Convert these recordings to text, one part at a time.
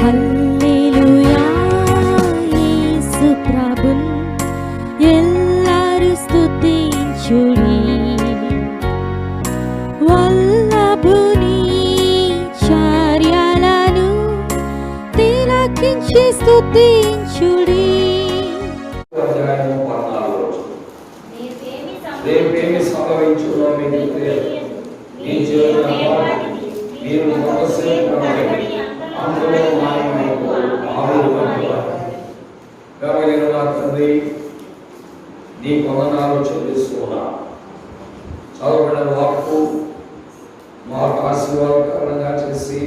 హల్లెలూయా యేసు ప్రభున్ ఎల్లరు స్తుతించుడి వల్లభుని చర్యలను తిలకించి స్తుతించుడి. రేపేమి సంభవించునో మీకు తెలియదు. మీ జీవన మీరు అందులో తండ్రి నీ వందనాలు చెల్లిస్తున్నా. చదవబడిన వాక్కు మాకు ఆశీర్వాదకరంగా చేసి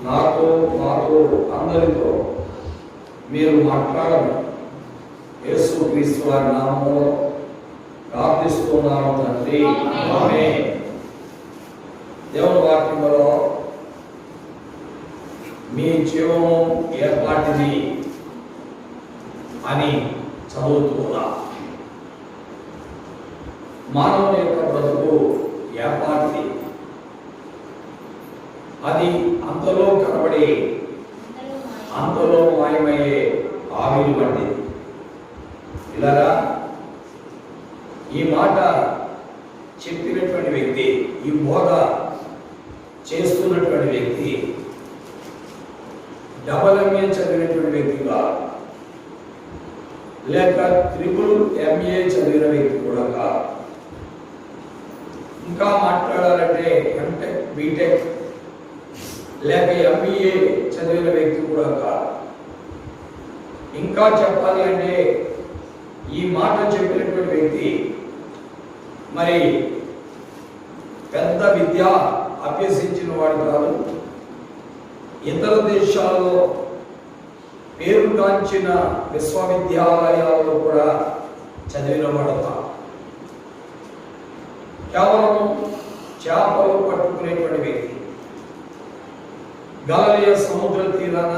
నాతో మాతో అందరితో మీరు మాట్లాడమని యేసుక్రీస్తు వారి నామములో ప్రార్థిస్తున్నాను తండ్రి. ఆమేన్. దేవుని వాక్యములో మీ జీవము ఏర్పాటిది అని చదువుతున్నా. మానవుని యొక్క బ్రతుకు ఏర్పాటిది. అది అంతలో కనబడి అంతలో మాయమయ్యే ఆవిరి వంటిది. ఇలాగా ఈ మాట చెప్పినటువంటి వ్యక్తి, ఈ బోధ చేస్తున్నటువంటి వ్యక్తి డబల్ ఎంఏ చదివినటువంటి వ్యక్తిగా లేక ట్రిపుల్ ఎంఏ చదివిన వ్యక్తి కూడా కాదు. ఇంకా మాట్లాడాలంటే ఎంటెక్ బీటెక్ లేక ఎంబీఏ చదివిన వ్యక్తి కూడా కాదు. ఇంకా చెప్పాలి అంటే ఈ మాట చెప్పినటువంటి వ్యక్తి మరి పెద్ద విద్య అభ్యసించిన వాడు కాదు. ఇతర దేశాల్లో పేరుగాంచిన విశ్వవిద్యాలయాల్లో కూడా చదివిన వాడు కాదు. కేవలం చేపలు పట్టుకునేటువంటి వ్యక్తి. గలిలయ సముద్ర తీరాన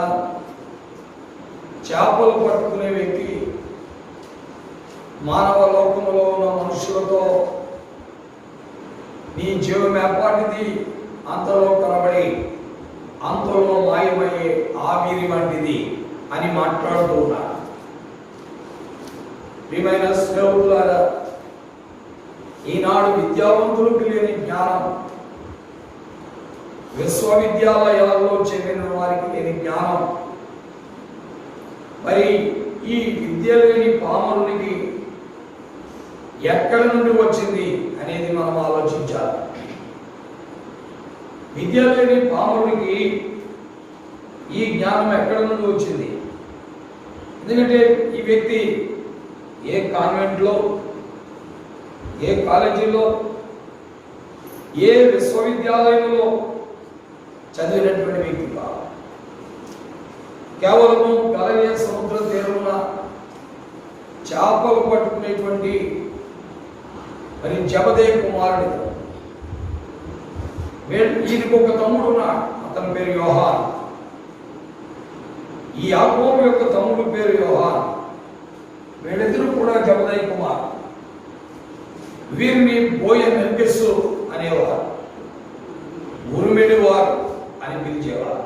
చేపలు పట్టుకునే వ్యక్తి మానవ లోకంలో ఉన్న మనుషులతో నీ జీవం ఏర్పాటిది అంతలో కనబడి అంతలో మాయమయ్యే ఆవిరి వంటిది అని మాట్లాడుతూ ఉన్నారు. ప్రియమైన స్నేహితులారా, ఈనాడు విద్యావంతులకు లేని జ్ఞానం, విశ్వవిద్యాలయాల్లో చదివిన వారికి లేని జ్ఞానం, మరి ఈ విద్య లేని పామరునికి ఎక్కడి నుండి వచ్చింది అనేది మనం ఆలోచించాలి. విద్య లేని పామరుడికి ఈ జ్ఞానం ఎక్కడి నుండి వచ్చింది? ఎందుకంటే ఈ వ్యక్తి ఏ కాన్వెంట్లో, ఏ కాలేజీలో, ఏ విశ్వవిద్యాలయంలో చదివినటువంటి వ్యక్తి కాదు. కేవలము గలిలయ సముద్ర తీరమున చేపలు పట్టుకునేటువంటి మరి జబదే కుమారుడు. ఈయనకు ఒక తమ్ముడు ఉన్నాడు, అతని పేరు యోహాన్. ఈ యాకోబు యొక్క తమ్ముడు పేరు యోహాన్. వీళ్ళిద్దరూ కూడా జబదే కుమార్. వీరిని బోయనెర్గెస్సు అనేవారు, ఉరిమిడి వారు అని పిలిచేవారు.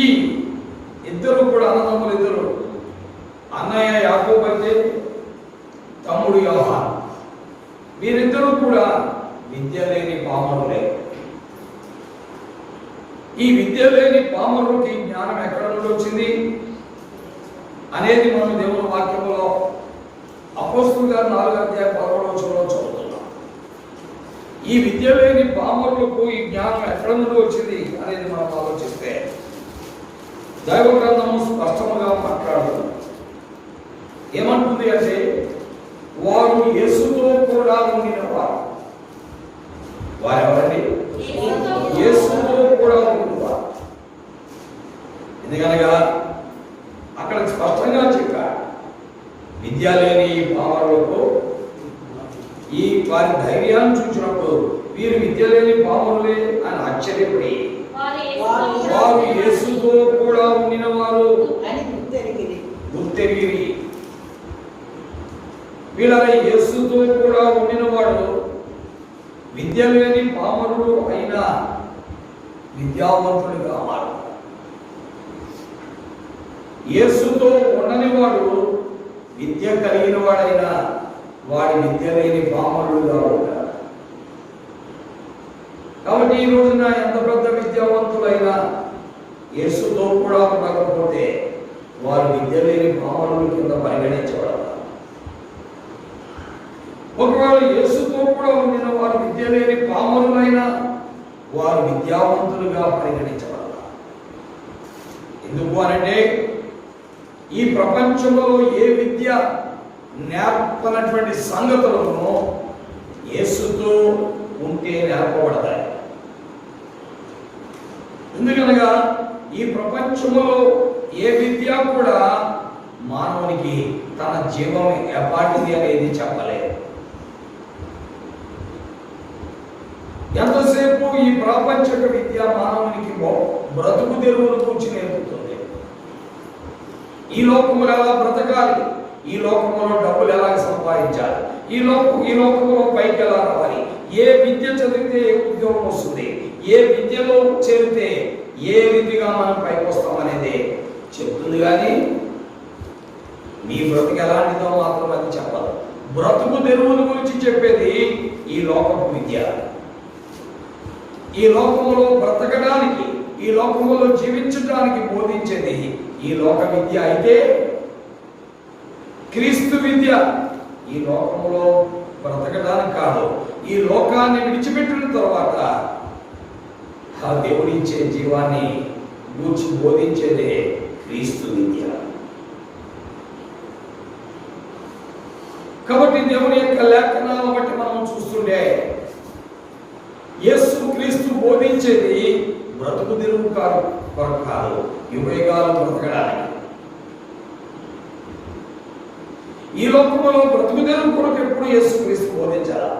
ఈ ఇద్దరు కూడా అన్నదమ్ములు ఇద్దరు. అన్నయ్య యాకోబు అయితే తమ్ముడు యోహాన్. వీరిద్దరూ కూడా విద్య లేని పామరులే. ఈ విద్య లేని పామరులకి జ్ఞానం ఎక్కడ నుండి వచ్చింది అనేది మనం దేవుని వాక్యంలో అపోస్తలుల 4:11 చదువుతున్నాం. ఈ విద్య లేని పామరులకు ఈ జ్ఞానం ఎక్కడ నుండి వచ్చింది అనేది మనం ఆలోచిస్తే దైవ గ్రంథము స్పష్టంగా మాట్లాడుతుంది. ఏమంటుంది అంటే, వారు యేసుతో కూడా ఉండిన వారు. వారెవరండి? యేసుతో కూడా ఉండినవారు. ఎందుకనగా అక్కడ స్పష్టంగా చెప్పారు, విద్య లేని పామరులకు ఈ వారి ధైర్యాన్ని చూసినప్పుడు వీరు విద్య లేని పామరులే అని ఆశ్చర్యపడి వారు యేసుతో కూడా ఉండిన వారు అని గుర్తెరిగిరి. వీళ్ళ యేసుతో కూడా ఉండిన వాడు విద్య లేని పామరుడు అయినా విద్యావంతుడిగా మారుతాడు. యేసుతో ఉండని వాడు విద్య కలిగిన వాడైనా వాడి విద్య లేని పామరుడుగా ఉంటాడు. కాబట్టి ఈ రోజున ఎంత పెద్ద విద్యావంతులైనా యేసుతో కూడా ఉండకపోతే వారు విద్య లేని పామరుల కింద పరిగణించబడతారు. ఒకవేళ యేసుతో కూడా ఉండిన వారు విద్య లేని పామరులైనా వారు విద్యావంతులుగా పరిగణించబడతారు. ఎందుకు అనంటే ఈ ప్రపంచంలో ఏ విద్య నేర్పనటువంటి సంగతులను యేసుతో ఉంటే నేర్పబడతాయి. ఎందుకనగా ఈ ప్రపంచంలో ఏ విద్య కూడా మానవునికి తన జీవం ఎపాటిది అనేది చెప్పలేదు. ఎంతసేపు ఈ ప్రాపంచిక విద్య మానవునికి బ్రతుకు తెరువును కూర్చి నేర్పుతుంది. ఈ లోకములు ఎలా బ్రతకాలి, ఈ లోకంలో డబ్బులు ఎలా సంపాదించాలి, ఈ లోకంలో పైకి ఎలా రావాలి, ఏ విద్య చదివితే ఏ ఉద్యోగం వస్తుంది, ఏ విద్యలో చేరితే ఏ రీతిగా మనం పైకి వస్తాం అనేది చెప్తుంది. కానీ నీ బ్రతుకు ఎలాంటిదో మాత్రం అది చెప్పదు. బ్రతుకు తెరువుల గురించి చెప్పేది ఈ లోకపు విద్య. ఈ లోకములో బ్రతకడానికి, ఈ లోకములో జీవించడానికి బోధించేది ఈ లోక విద్య అయితే, క్రీస్తు విద్య ఈ లోకములో బ్రతకడానికి కాదు, ఈ లోకాన్ని విడిచిపెట్టిన తర్వాత ఆ దేవుడిచ్చే జీవాన్ని గూర్చి బోధించేదే క్రీస్తు విద్య. కాబట్టి దేవుని యొక్క లేఖనాలను బట్టి మనం చూస్తుంటే యేసు క్రీస్తు బోధించేది బ్రతుకు తెరువు కొరకు కాదు, యుగయుగాలు బ్రతకడానికి. ఈ లోకంలో బ్రతుకు తెరువు కొరకు ఎప్పుడు యేసు క్రీస్తు బోధించాలా?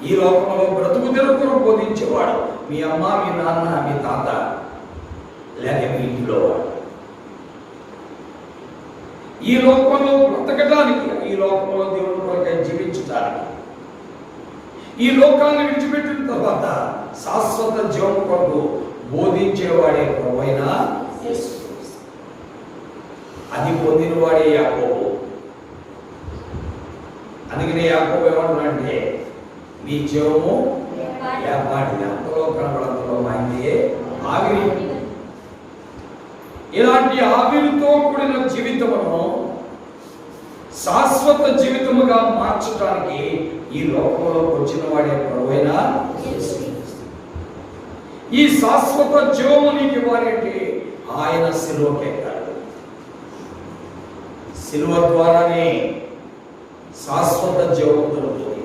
ఈ లోకంలో బ్రతుకు తెరువు కొరకు బోధించేవాడు మీ అమ్మ, మీ నాన్న, మీ తాత, లేక మీ ఇంట్లో వాడు. ఈ లోకంలో బ్రతకడానికి, ఈ లోకంలో దేవుని కొరకై జీవించడానికి, ఈ లోకాన్ని విడిచిపెట్టిన తర్వాత శాశ్వత జీవం కొరకు బోధించేవాడే ప్రభువైన యేసు. అది పొందిన వాడే యాకోబు. అందుకనే యాకోబు ఏమంటున్నాడంటే మీ జీవము ఏపాటి, అంతలో కనబడంతలో మాయిందే ఆవిరి. ఇలాంటి ఆవిరితో కూడిన జీవితమును శాశ్వత జీవితముగా మార్చడానికి ఈ లోకంలోకి వచ్చిన వాడే ప్రభువైన యేసు. ఈ శాశ్వత జీవము నీకు ఇవ్వాలంటే ఆయన సిలువకి ఎక్కాడు. సిలువ ద్వారానే శాశ్వత జీవం దొరుకుతుంది.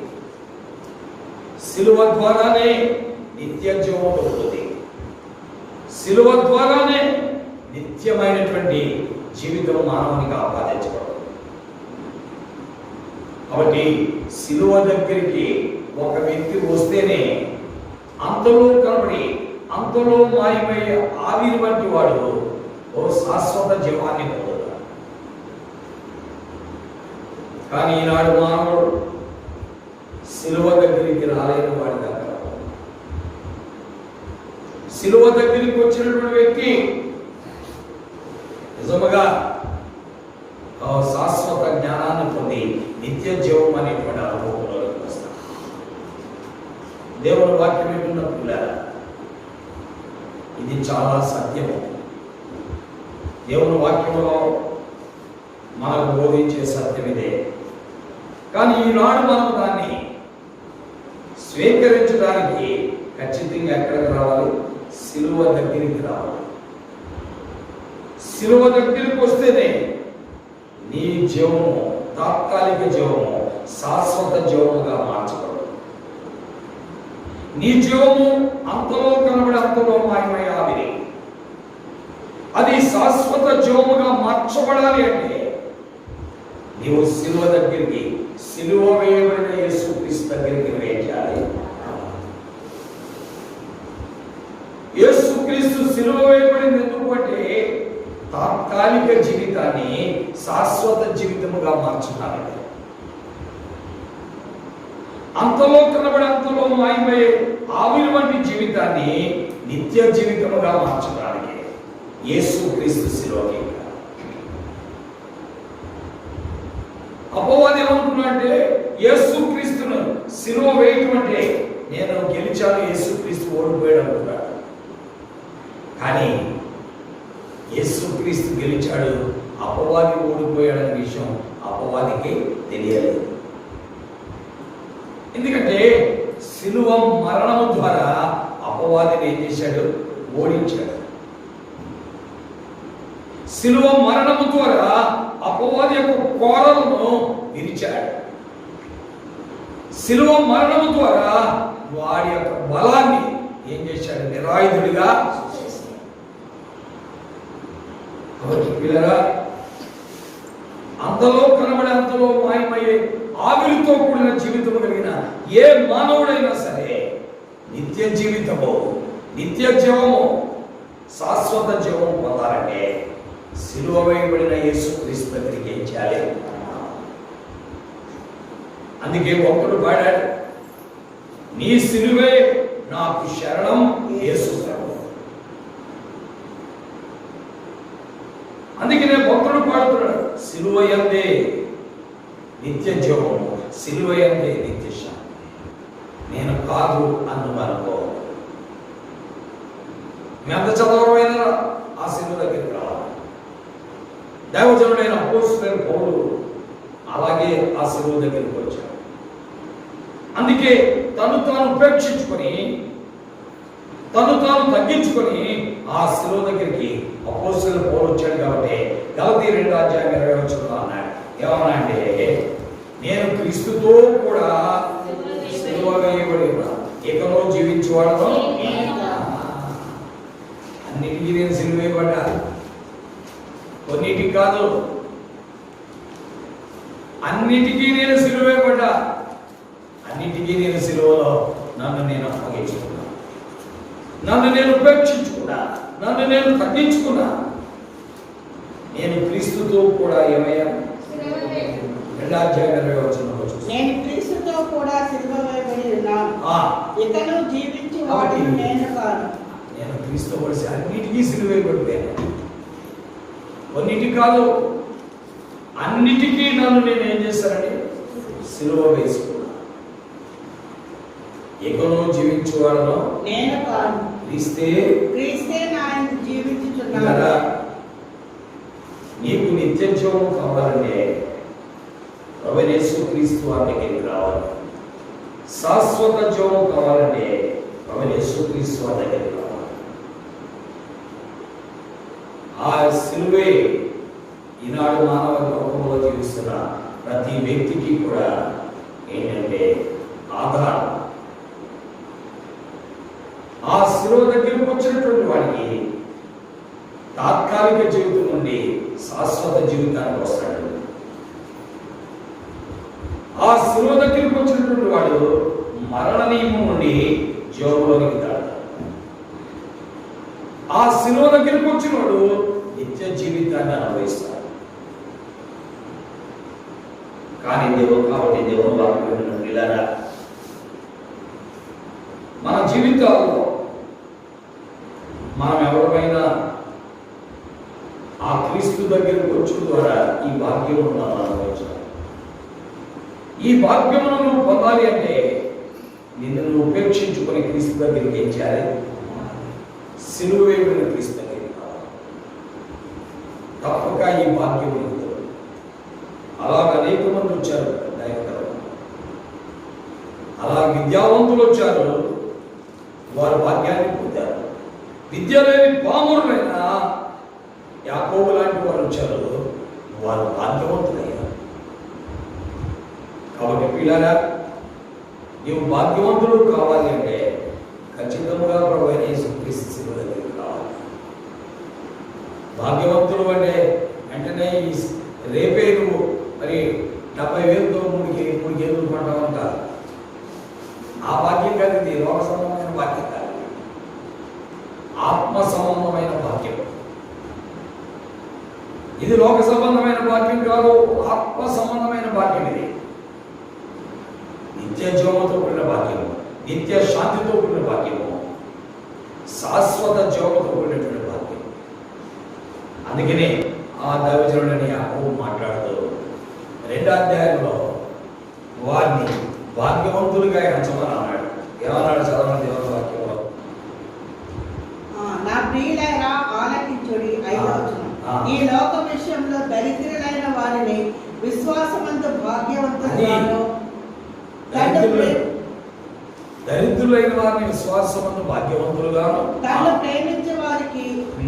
సిలువ ద్వారానే నిత్య జీవం దొరుకుతుంది. సిలువ ద్వారానే నిత్యమైనటువంటి జీవితం మానవునికి ఆపాదించబడుతుంది. కాబట్టి సిలువ దగ్గరికి ఒక వ్యక్తి వస్తేనే అంతలో కనబడి అంతలో మాయమయ్యే ఆవిరి వంటి వాడు ఓ శాశ్వత జీవాన్ని పొందుతాడు. కానీ ఈనాడు మానవుడు సిలువ దగ్గరికి రాలేని వాడి దగ్గర, సిలువ దగ్గరికి వచ్చినటువంటి వ్యక్తి నిజముగా శాశ్వత జ్ఞానాన్ని పొంది నిత్య జీవం అనేటువంటి అనుభవంలోకి వస్తాడు. దేవుని వాక్యం వింటున్న పిల్లలు, ఇది చాలా సత్యము. దేవుని వాక్యంలో మనకు బోధించే సత్యం ఇదే. కానీ ఈనాడు మనం దాన్ని స్వీకరించడానికి ఖచ్చితంగా ఎక్కడికి రావాలి? సిలువ దగ్గరికి రావాలి. సిలువ దగ్గరికి వస్తేనే నీ జీవము, తాత్కాలిక జీవము శాశ్వత జీవముగా మార్చబడదు. నీ జీవము అంతలో కనబడి అంతలో మాయమయ్యే ఆవిరి. అది శాశ్వత జీవముగా మార్చబడాలి అంటే నీవు సిలువ దగ్గరికి, సిలువ వేయబడిన యేసుక్రీస్తు దగ్గరికి వేయాలి. యేసుక్రీస్తు సిలువ వేయబడింది ఎందుకు అంటే తాత్కాలిక జీవితాన్ని శాశ్వత జీవితముగా మార్చుతాడు. అంతలో కనబడి అంతలో మాయమయ్యే ఆవిరి వంటి జీవితాన్ని నిత్య జీవితముగా మార్చడానికి యేసుక్రీస్తు శిలువకి అపవాది ఏమనుకున్నాడంటే యేసుక్రీస్తును శిలువ వేయటం అంటే నేను గెలిచాను, యేసుక్రీస్తు ఓడిపోయాడు అనుకున్నాడు. కానీ యేసుక్రీస్తు గెలిచాడు, అపవాది ఓడిపోయాడనే విషయం అపవాదికి తెలియలేదు. ఎందుకంటే శిలువ మరణము ద్వారా అపవాదిని ఏం చేశాడు? ఓడించాడు. శిలువ మరణము ద్వారా అపవాది యొక్క కోరలను విరిచాడు. శిలువ మరణము ద్వారా వాడి యొక్క బలాన్ని ఏం చేశాడు? నిరాయుధుడిగా. పిల్లరా, అంతలో కనబడే అంతలో మాయమయ్యే ఆవిరితో కూడిన జీవితం కలిగిన ఏ మానవుడైనా సరే నిత్య జీవితము, నిత్య జీవము, శాశ్వత జీవము పొందాలంటే శిలువ వేయబడిన యేసుక్రీస్తు దగ్గరికి ఏం చేయాలి? అందుకే ఒకడు పాడాడు, నీ శిలువే నాకు శరణం యేసు. అందుకనే భక్తుడు పాడుతున్నాడు, శిలువ యందే నిత్య జీవము, శిలువ యందే నిత్య శాంతి. నేను కాదు అనుకో. మీ అంత చదవరైనా ఆ శిలువ దగ్గరికి రావాలి. దైవజనుడైన అపోస్తలుడైన పౌలు అలాగే ఆ శిలువ దగ్గరికి వచ్చాడు. అందుకే తను తాను ఉపేక్షించుకొని, తను తాను తగ్గించుకొని ఆ శిలువ దగ్గరికి అపోస్తలుడైన పౌలు వచ్చాడు. కాబట్టి గలతీ 2:20 అన్నాడు. ఏమన్నా అంటే, నేను క్రీస్తుతో కూడా శిలువ వేయబడి ఉన్నాను, ఇకను జీవించేవాడను. అన్నిటికీ నేను శిలువ వేయబడ్డా, కొన్నిటికి కాదు, అన్నిటికీ నేను శిలువ వేయబడ్డా. అన్నిటికీ నేను శిలువలో నన్ను నేను అప్పగించుకున్నా, నన్ను నేను ఉపేక్షించుకున్నా, నన్ను నేను తగ్గించుకున్నా. నేను క్రీస్తుతో కూడా ఏమయ్యా? 2:20 నేను క్రీస్తుతో కూడా సిలువ వేయబడి ఉన్నాను, ఇకను జీవించువాడు నేను కాదు. నేను క్రీస్తు కలిసి అన్నిటికీ సిలువ వేయబడిపోయాను, కొన్నిటికి కాదు, అన్నిటికీ నన్ను నేను ఏం చేశానండి? సిలువ వేసుకున్నా. ఇకను జీవించువాడను నేను కాదు, క్రీస్తే నాయన జీవించుచున్నాడు. నీకు నిత్య జీవం కావాలంటే ప్రభువైన యేసుక్రీస్తు దగ్గరికి రావాలి. శాశ్వత జీవం కావాలంటే ప్రభువైన యేసుక్రీస్తు దగ్గరికి రావాలి. ఆ సిలువే ఈనాడు మానవ లోకంలో జీవిస్తున్న ప్రతి వ్యక్తికి కూడా ఏంటంటే ఆధారం. ఆ శిలువ దగ్గరకు వచ్చినటువంటి వాడికి తాత్కాలిక జీవితం నుండి శాశ్వత జీవితానికి వస్తాడు. ఆ శిలువ దగ్గరకు వచ్చినటువంటి వాడు మరణ నియమం నుండి జీవంలోకి వెళ్తాడు. ఆ శిలువ దగ్గరకు వచ్చిన వాడు నిత్య జీవితాన్ని అనుభవిస్తాడు. కానీ కాబట్టి దేవుని వాక్యం విలారా, మన జీవితాల్లో మనం ఎవరిపైనా ఆ క్రీస్తు దగ్గరకు వచ్చుట ద్వారా ఈ భాగ్యమును మనం అనుభవించాలి. ఈ భాగ్యమును నువ్వు పొందాలి అంటే నిన్ను నువ్వు ఉపేక్షించుకొని క్రీస్తు దగ్గరికి ఏం చేయాలి? సిలువ వేయబడిన క్రీస్తు దగ్గరికి రావాలి. తప్పక ఈ భాగ్యం ఉంది. అలాగ అనేక మంది వచ్చారు దైవకరం, అలా విద్యావంతులు వచ్చారు, వారు భాగ్యాన్ని పొందారు. విద్య లేని పామురులైన యాకోబు లాంటి వారు వచ్చారు, వారు భాగ్యవంతులయ్యారు. కాబట్టి పిల్లరా, నీవు భాగ్యవంతులు కావాలి అంటే ఖచ్చితంగా ప్రభువైన యేసుక్రీస్తు శిలువ దగ్గరికి రావాలి. భాగ్యవంతులు అంటే వెంటనే రేపే నువ్వు మరి 70,000తో 3 గేదెలు కొంటావు అంటారు. ఆ భాగ్యం కాదు, ఇది లోక సంబంధమైన భాగ్యం కాదు, ఆత్మ సంబంధమైన భాగ్యం. ఇది లోక సంబంధమైన భాగ్యం కాదు, ఆత్మ సంబంధమైన భాగ్యం. ఇది నిత్య జీవంతో కూడిన భాగ్యం. నిత్య శాంతితో కూడిన భాగ్యము, శాశ్వత జీవంతో కూడినటువంటి భాగ్యం. అందుకనే ఆ దైవజనుడని యాకోబు మాట్లాడుతూ 2వ అధ్యాయంలో వారిని భాగ్యవంతులుగా ఎంచమని అన్నాడు. ఏమన్నాడు చదవండి దేవుని వాక్యంలో. నా ప్రియులారా ఆలకించుడి. 5వ వచనం. ఈ లోక విషయంలో దరిద్రులైన వారిని విశ్వాసమందు భాగ్యవంతులుగాను, దరిద్రులైన వారిని విశ్వాసమందు భాగ్యవంతులుగాను, తాను ప్రేమించే వారికి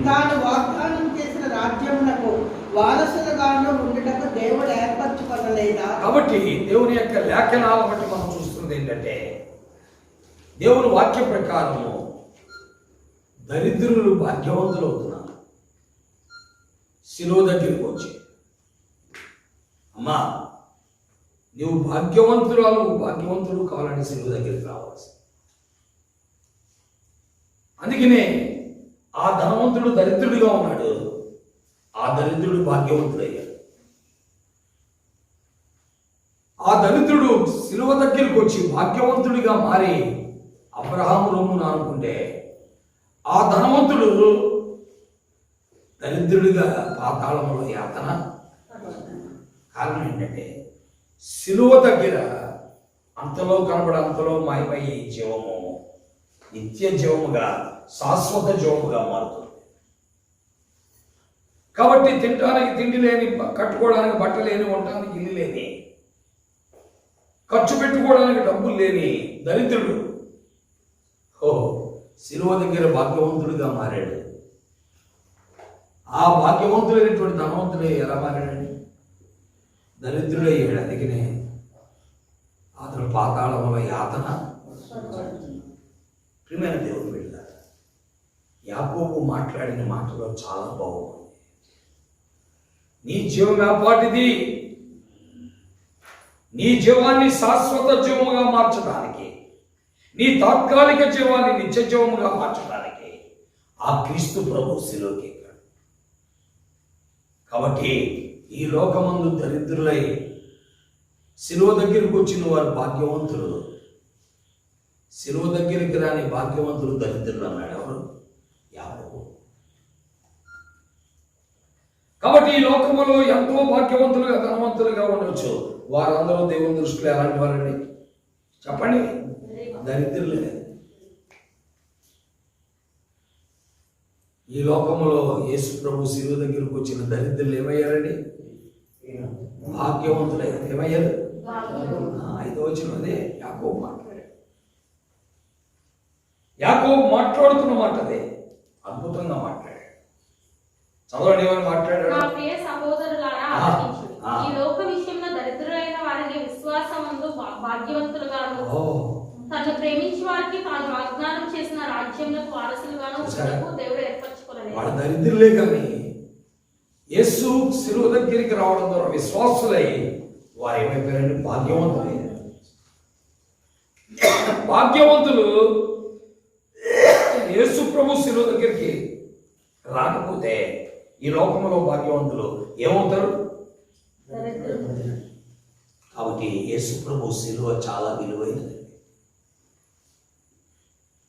తాను వాగ్దానం చేసిన రాజ్యమునకు వారసులుగాను ఉండుటకు దేవుడు ఏర్పరచుకొనలేదా? కాబట్టి దేవుని యొక్క లేఖనాలను బట్టి మనం చూస్తున్నది ఏంటంటే, దేవుని వాక్య ప్రకారము దరిద్రులు భాగ్యవంతులు అవుతున్నారు. శిలువ దగ్గరికి వచ్చి, అమ్మా నువ్వు భాగ్యవంతుడు కావాలని శిలువ దగ్గరికి రావాల్సి. అందుకనే ఆ ధనవంతుడు దరిద్రుడిగా ఉన్నాడు, ఆ దరిద్రుడు భాగ్యవంతుడయ్యాడు. ఆ దరిద్రుడు శిలువ దగ్గరికి వచ్చి భాగ్యవంతుడిగా మారి అబ్రహాము రొమ్మున అనుకుంటే, ఆ ధనవంతుడు దరిద్రుడిగా పాతాళంలో యాతన. కారణం ఏంటంటే, శిలువ దగ్గర అంతలో కనబడ అంతలో మాయమయ్యే జీవము నిత్య జీవముగా, శాశ్వత జీవముగా మారుతుంది. కాబట్టి తినడానికి తిండి లేని, కట్టుకోవడానికి బట్ట లేని, ఉండటానికి ఇల్లు లేని, ఖర్చు పెట్టుకోవడానికి డబ్బులు లేని దరిద్రుడు శిలువ దగ్గర భాగ్యవంతుడిగా మారాడు. ఆ భాగ్యవంతుడైనటువంటి ధనవంతుడే ఎలా మారాడండి? దరిద్రుడయ్యాడు. అందుకనే అతను పాతాళంలో యాతన. ప్రియమైన దేవుని బిడ్డ, యాకోబు మాట్లాడిన మాటలో చాలా బాగుంది. నీ జీవం వ్యాపాటిది, నీ జీవాన్ని శాశ్వత జీవముగా మార్చడానికి, నీ తాత్కాలిక జీవాన్ని నిత్య జీవముగా మార్చడానికి ఆ క్రీస్తు ప్రభు శిలువకి ఎక్కాడు. కాబట్టి ఈ లోకమందు దరిద్రులై శిలువ దగ్గరికి వచ్చిన వారు భాగ్యవంతులు, శిలువ దగ్గరికి రాని భాగ్యవంతులు దరిద్రులు అన్నాడు ఎవరు? యాకోబు. కాబట్టి ఈ లోకములో ఎంతో భాగ్యవంతులుగా, ధనవంతులుగా ఉండవచ్చు. వారందరూ దేవుని దృష్టిలో ఎలాంటి వారండి చెప్పండి? దరిద్రులే. ఈ లోకములో యేసు ప్రభు శిలువ దగ్గరకు వచ్చిన దరిద్రులు ఏమయ్యారండి? భాగ్యవంతులే. ఏమయ్యారు? 5వ వచనం అదే యాకోబు మాట్లాడాడు. యాకోబు మాట్లాడుతున్న మాట అదే, అద్భుతంగా మాట్లాడాడు. చదవండి ఏమని మాట్లాడాడు? నా ప్రియ సహోదరులారా ఆలకించుడి. ఈ లోక విషయంలో దరిద్రులైన వారిని విశ్వాసమందు భాగ్యవంతులుగాను, తను ప్రేమించి వారికి తాను వాగ్దానం చేసిన రాజ్యములకు వారసులుగాను దేవుడు ఏర్పరచుకోలేదు. వాళ్ళ దరిద్రులే కానీ యేసు శిలువ దగ్గరికి రావడం ద్వారా విశ్వాసులై వారు ఏమైపోయారంటే భాగ్యవంతులై. భాగ్యవంతులు యేసు ప్రభు శిలువ దగ్గరికి రాకపోతే ఈ లోకంలో భాగ్యవంతులు ఏమవుతారు? కాబట్టి యేసు ప్రభు శిలువ చాలా విలువైనది.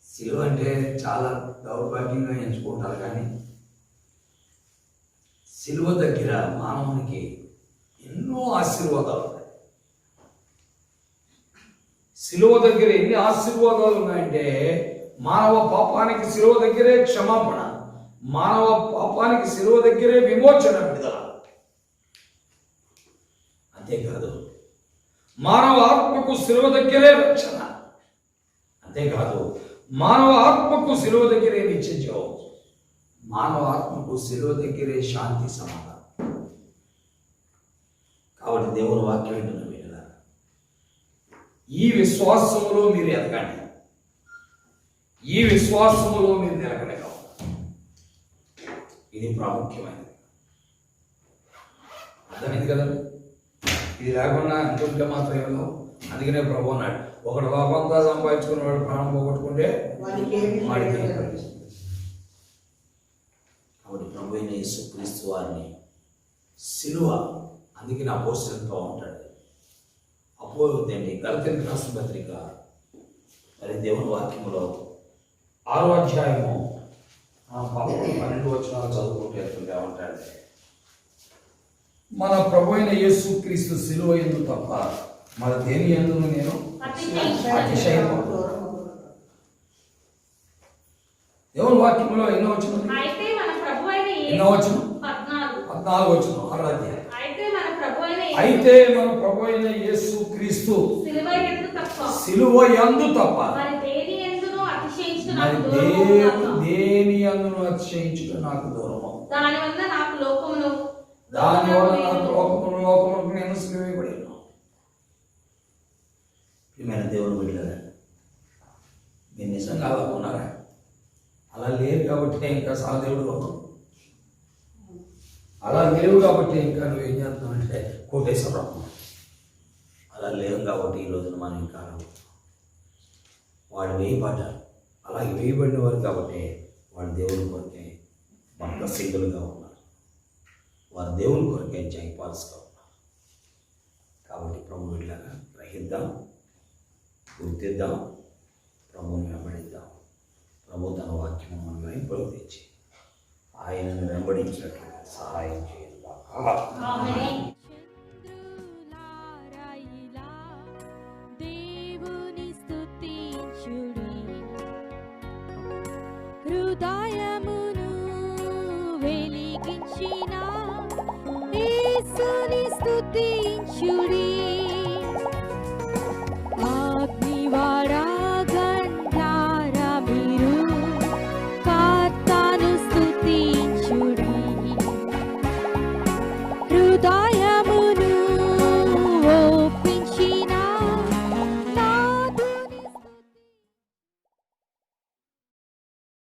శిలువ అంటే చాలా దౌర్భాగ్యంగా ఎంచుకుంటారు, కానీ శిలువ దగ్గర మానవునికి ఎన్నో ఆశీర్వాదాలు ఉన్నాయి. శిలువ దగ్గర ఎన్ని ఆశీర్వాదాలు ఉన్నాయంటే, మానవ పాపానికి శిలువ దగ్గరే క్షమాపణ, మానవ పాపానికి శిలువ దగ్గరే విమోచన, విడుదల. అంతేకాదు మానవ ఆత్మకు శిలువ దగ్గరే రక్షణ. అంతేకాదు మానవ ఆత్మకు శిలువ దగ్గరే నిత్య జీవం, మానవ ఆత్మకు శిలువ దగ్గరే శాంతి, సమాధానం. కాబట్టి దేవుని వాక్యం ఏంటన్నా బిడ్డలారా, ఈ విశ్వాసములో మీరు ఎదగండి, ఈ విశ్వాసములో మీరు నిలకడ కావాలి. ఇది ప్రాముఖ్యమైనది. అర్థమైంది కదండి? ఇది లేకుండా అనుకుంటే మాత్రం ఏమో. అందుకనే ప్రభు అన్నాడు, ఒకడు పాపంతా సంపాదించుకున్నవాడు ప్రాణం పోగొట్టుకుంటే వాడికి. కాబట్టి ప్రభు అయిన యేసుక్రీస్తు వారిని శిలువ, అందుకని అపోస్తలుగా ఉంటాడు. అపోదండి గలతీయులకు రాసిన పత్రిక మరి దేవుని వాక్యములో 6వ అధ్యాయము 12 వచనాలు చదువుకుంటూ వెళ్తుంటే ఏమంటాడు, మన ప్రభు అయిన యేసు క్రీస్తు శిలువ యందు తప్ప మన దేని యందును నేను అతిశయపడను. దేవుని వాక్యంలో ఎన్నో వచనం, అయితే మన ప్రభువైన ఎన్నో వచనం, 14 వచనం 6వ అధ్యాయం. అయితే మన ప్రభు అయిన యేసు క్రీస్తు శిలువ యందు తప్ప మరి దేని యందును అతిశయించుట నాకు దూరము. దానివల్ల నాకు లోకమును నేను సిలువ వేయబడి ఉన్నాను. ప్రియమైన దేవుని బిడ్డలారా, మీరు నిజంగా అలా ఉన్నారా? అలా లేరు కాబట్టి ఇంకా సహదేవుడు ఉన్నావు. అలా లేవు కాబట్టి ఇంకా నువ్వు ఏం చేస్తున్నావు అంటే కోటేశ్వరరావు. అలా లేవు కాబట్టి ఈ రోజున మనం ఇంకా వాడు వేయబడ్డారు. అలాగే వేయబడిన వారు కాబట్టి వాడు దేవుని కొరకే భక్త సింగులుగా ఉన్నారు. వారు దేవుని కొరకే జైపాల్స్గా ఉన్నారు. కాబట్టి ప్రభు బిడ్డలారా, గ్రహిద్దాం, గుర్తిద్దాం, ప్రభువుని వెంబడిద్దాం. ప్రభు తన వాక్యం మన వైపులోకి తెచ్చి ఆయనను వెంబడించినట్లు సహాయం చేయాలి. ఆమేన్. చంద్రులారాయిలా దేవుని స్తుతించుడి, హృదయమును వెలిగించిన యేసుని స్తుతించుడి.